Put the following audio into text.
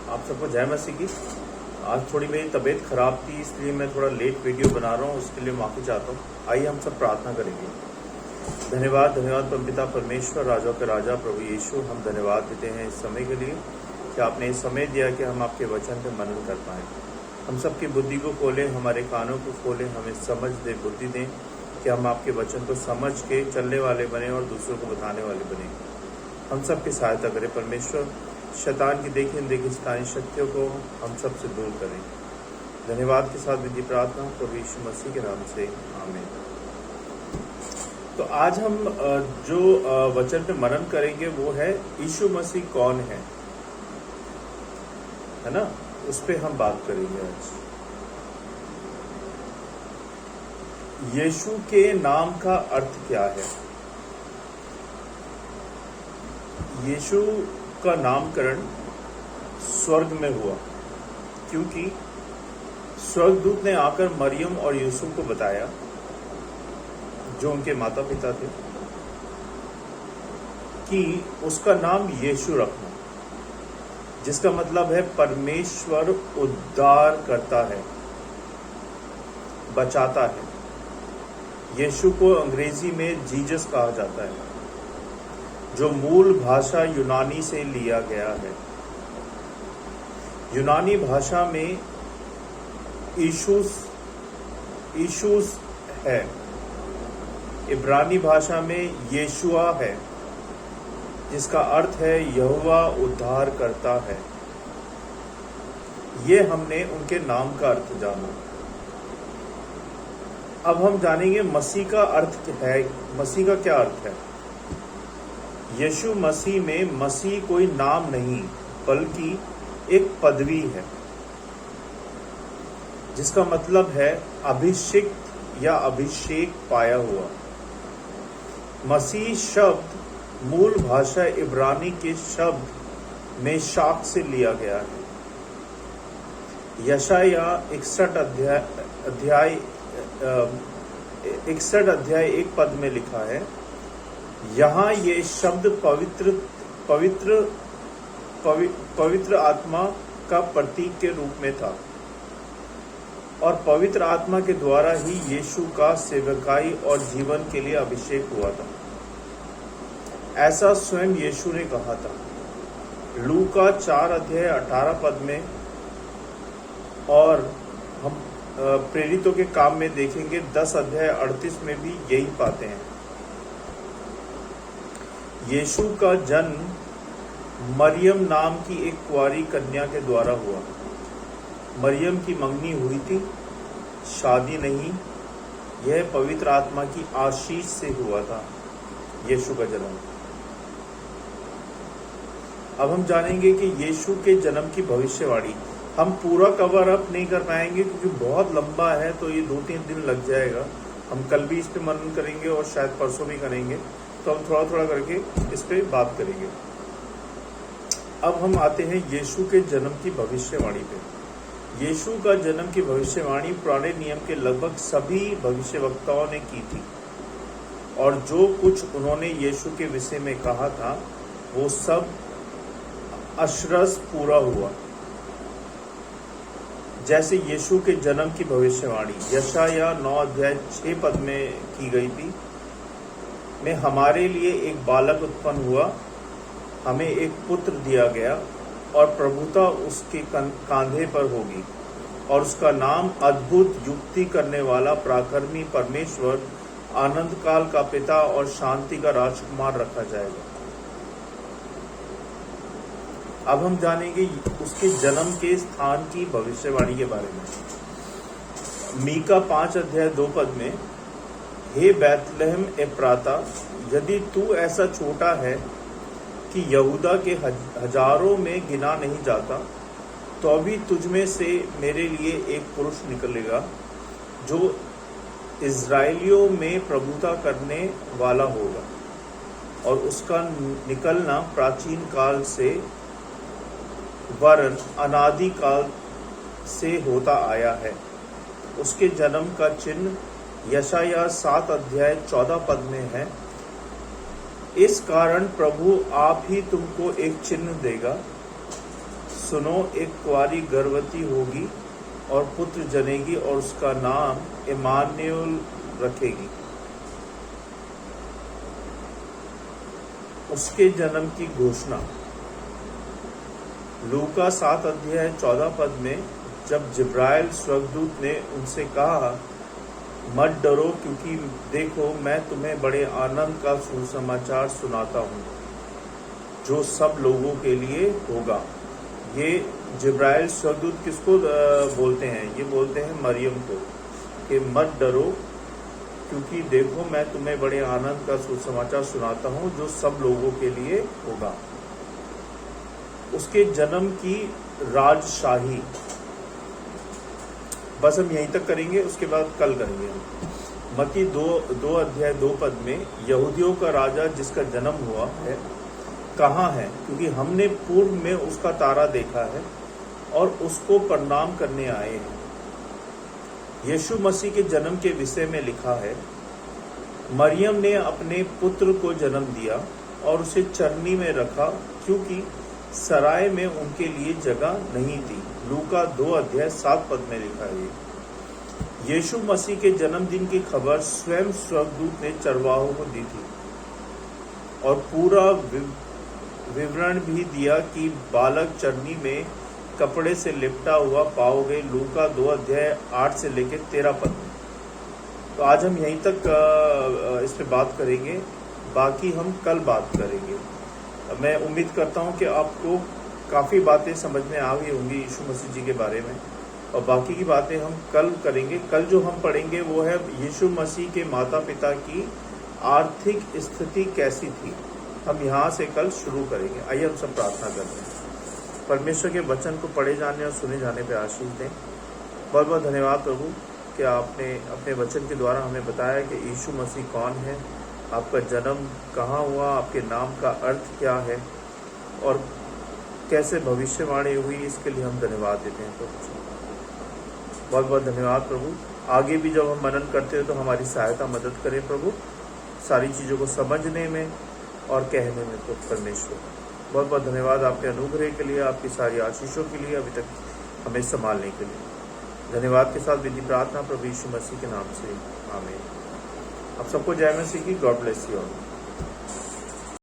आप सबको जय मसीह की। आज थोड़ी मेरी तबीयत खराब थी, इसलिए मैं थोड़ा लेट वीडियो बना रहा हूँ, उसके लिए माफ़ी चाहता हूँ। आइए हम सब प्रार्थना करेंगे। धन्यवाद धन्यवाद परमपिता परमेश्वर, राजा के राजा प्रभु यीशु, हम धन्यवाद देते हैं इस समय के लिए कि आपने इस समय दिया कि हम आपके वचन पे मनन कर पाएँ। हम सबकी बुद्धि को खोलें, हमारे कानों को खोलें, हमें समझ दे, बुद्धि दें कि हम आपके वचन को समझ के चलने वाले बने और दूसरों को बताने वाले बने। हम सब की सहायता करें परमेश्वर। शैतान की देखी अनदेखी शैतानी शक्तियों को हम सब से दूर करें। धन्यवाद के साथ विधि प्रार्थना प्रभु यीशु मसीह के नाम से, आमीन। तो आज हम जो वचन पे मनन करेंगे वो है यीशु मसीह कौन है ना, उस पे हम बात करेंगे आज। यीशु के नाम का अर्थ क्या है? यीशु का नामकरण स्वर्ग में हुआ, क्योंकि स्वर्गदूत ने आकर मरियम और यूसुफ को बताया, जो उनके माता पिता थे, कि उसका नाम यीशु रखना, जिसका मतलब है परमेश्वर उद्धार करता है, बचाता है। यीशु को अंग्रेजी में जीसस कहा जाता है, जो मूल भाषा यूनानी से लिया गया है। यूनानी भाषा में ईशुस है, इब्रानी भाषा में येशुआ है, जिसका अर्थ है यहोवा उद्धार करता है। ये हमने उनके नाम का अर्थ जाना। अब हम जानेंगे मसीह का अर्थ क्या है। मसीह का क्या अर्थ है? यीशु मसीह में मसीह कोई नाम नहीं बल्कि एक पदवी है, जिसका मतलब है अभिषिक्त या अभिषेक पाया हुआ। मसीह शब्द मूल भाषा इब्रानी के शब्द मेशाक से लिया गया है। यशाया 61 अध्याय 1 पद में लिखा है, यहाँ ये शब्द पवित्र आत्मा का प्रतीक के रूप में था, और पवित्र आत्मा के द्वारा ही यीशु का सेवकाई और जीवन के लिए अभिषेक हुआ था। ऐसा स्वयं यीशु ने कहा था। लूका 4 अध्याय 18 पद में, और हम प्रेरितों के काम में देखेंगे 10 अध्याय 38 में भी यही पाते हैं। यीशु का जन्म मरियम नाम की एक कुंवारी कन्या के द्वारा हुआ। मरियम की मंगनी हुई थी, शादी नहीं। यह पवित्र आत्मा की आशीष से हुआ था यीशु का जन्म। अब हम जानेंगे कि यीशु के जन्म की भविष्यवाणी। हम पूरा कवर अप नहीं कर पाएंगे क्योंकि बहुत लंबा है, तो ये 2-3 दिन लग जाएगा। हम कल भी इस पे मनन करेंगे और शायद परसों भी करेंगे, तो हम थोड़ा थोड़ा करके इस पे बात करेंगे। अब हम आते हैं यीशु के जन्म की भविष्यवाणी पे। यीशु का जन्म की भविष्यवाणी पुराने नियम के लगभग सभी भविष्यवक्ताओं ने की थी, और जो कुछ उन्होंने यीशु के विषय में कहा था वो सब अशरस पूरा हुआ। जैसे यीशु के जन्म की भविष्यवाणी यशाया 9 अध्याय 6 पद में की गई थी, में हमारे लिए एक बालक उत्पन्न हुआ, हमें एक पुत्र दिया गया, और प्रभुता उसके कांधे पर होगी, और उसका नाम अद्भुत, युक्ति करने वाला, पराक्रमी, परमेश्वर, आनंद काल का पिता और शांति का राजकुमार रखा जाएगा। अब हम जानेंगे उसके जन्म के स्थान की भविष्यवाणी के बारे में। मीका 5 अध्याय 2 पद में, हे बैतलहम एफ्राता, यदि तू ऐसा छोटा है कि यहूदा के हजारों में गिना नहीं जाता, तो अभी तुझमें से मेरे लिए एक पुरुष निकलेगा, जो इज़राइलियों में प्रभुता करने वाला होगा, और उसका निकलना प्राचीन काल से वरन अनादि काल से होता आया है। उसके जन्म का चिन्ह यशाया 7 अध्याय 14 पद में है, इस कारण प्रभु आप ही तुमको एक चिन्ह देगा, सुनो, एक कुंवारी गर्भवती होगी और पुत्र जनेगी और उसका नाम इमानुएल रखेगी। उसके जन्म की घोषणा लूका 7 अध्याय 14 पद में, जब जिब्राइल स्वर्गदूत ने उनसे कहा, मत डरो, क्योंकि देखो मैं तुम्हें बड़े आनंद का सुसमाचार सुनाता हूँ जो सब लोगों के लिए होगा। ये जिब्राइल स्वर्गदूत किसको बोलते हैं? ये बोलते हैं मरियम को कि मत डरो, क्योंकि देखो मैं तुम्हें बड़े आनंद का सुसमाचार सुनाता हूँ जो सब लोगों के लिए होगा। उसके जन्म की राजशाही बस हम यहीं तक करेंगे, उसके बाद कल करेंगे हम। मत्ती 2 अध्याय 2 पद में, यहूदियों का राजा जिसका जन्म हुआ है कहाँ है, क्योंकि हमने पूर्व में उसका तारा देखा है और उसको प्रणाम करने आए हैं। यीशु मसीह के जन्म के विषय में लिखा है, मरियम ने अपने पुत्र को जन्म दिया और उसे चरनी में रखा, क्योंकि सराय में उनके लिए जगह नहीं थी। लूका 2 अध्याय 7 पद में लिखा है। यीशु मसीह के जन्मदिन की खबर स्वयं स्वर्गदूत ने चरवाहों को दी थी और पूरा विवरण भी दिया कि बालक चरनी में कपड़े से लिपटा हुआ पाओगे। लूका 2 अध्याय 8 से लेकर 13 पद में। तो आज हम यहीं तक इस पे बात करेंगे, बाकी हम कल बात करेंगे। मैं उम्मीद करता हूं कि आपको काफ़ी बातें समझ में आ गई होंगी यीशु मसीह जी के बारे में, और बाकी की बातें हम कल करेंगे। कल जो हम पढ़ेंगे वो है यीशु मसीह के माता पिता की आर्थिक स्थिति कैसी थी। हम यहाँ से कल शुरू करेंगे। आइए हम सब प्रार्थना करते हैं। परमेश्वर के वचन को पढ़े जाने और सुने जाने पर आशीष दें। बहुत बहुत धन्यवाद प्रभु कि आपने अपने वचन के द्वारा हमें बताया कि यीशु मसीह कौन है, आपका जन्म कहाँ हुआ, आपके नाम का अर्थ क्या है और कैसे भविष्यवाणी हुई। इसके लिए हम धन्यवाद देते हैं प्रभु। बहुत बहुत धन्यवाद प्रभु। आगे भी जब हम मनन करते हैं तो हमारी सहायता मदद करें प्रभु, सारी चीज़ों को समझने में और कहने में। तो परमेश्वर बहुत बहुत धन्यवाद आपके अनुग्रह के लिए, आपकी सारी आशीषों के लिए, अभी तक हमें संभालने के लिए। धन्यवाद के साथ विधि प्रार्थना प्रभु यीशु मसीह के नाम से, आमीन। आप सबको जय मसीह की। God bless you all.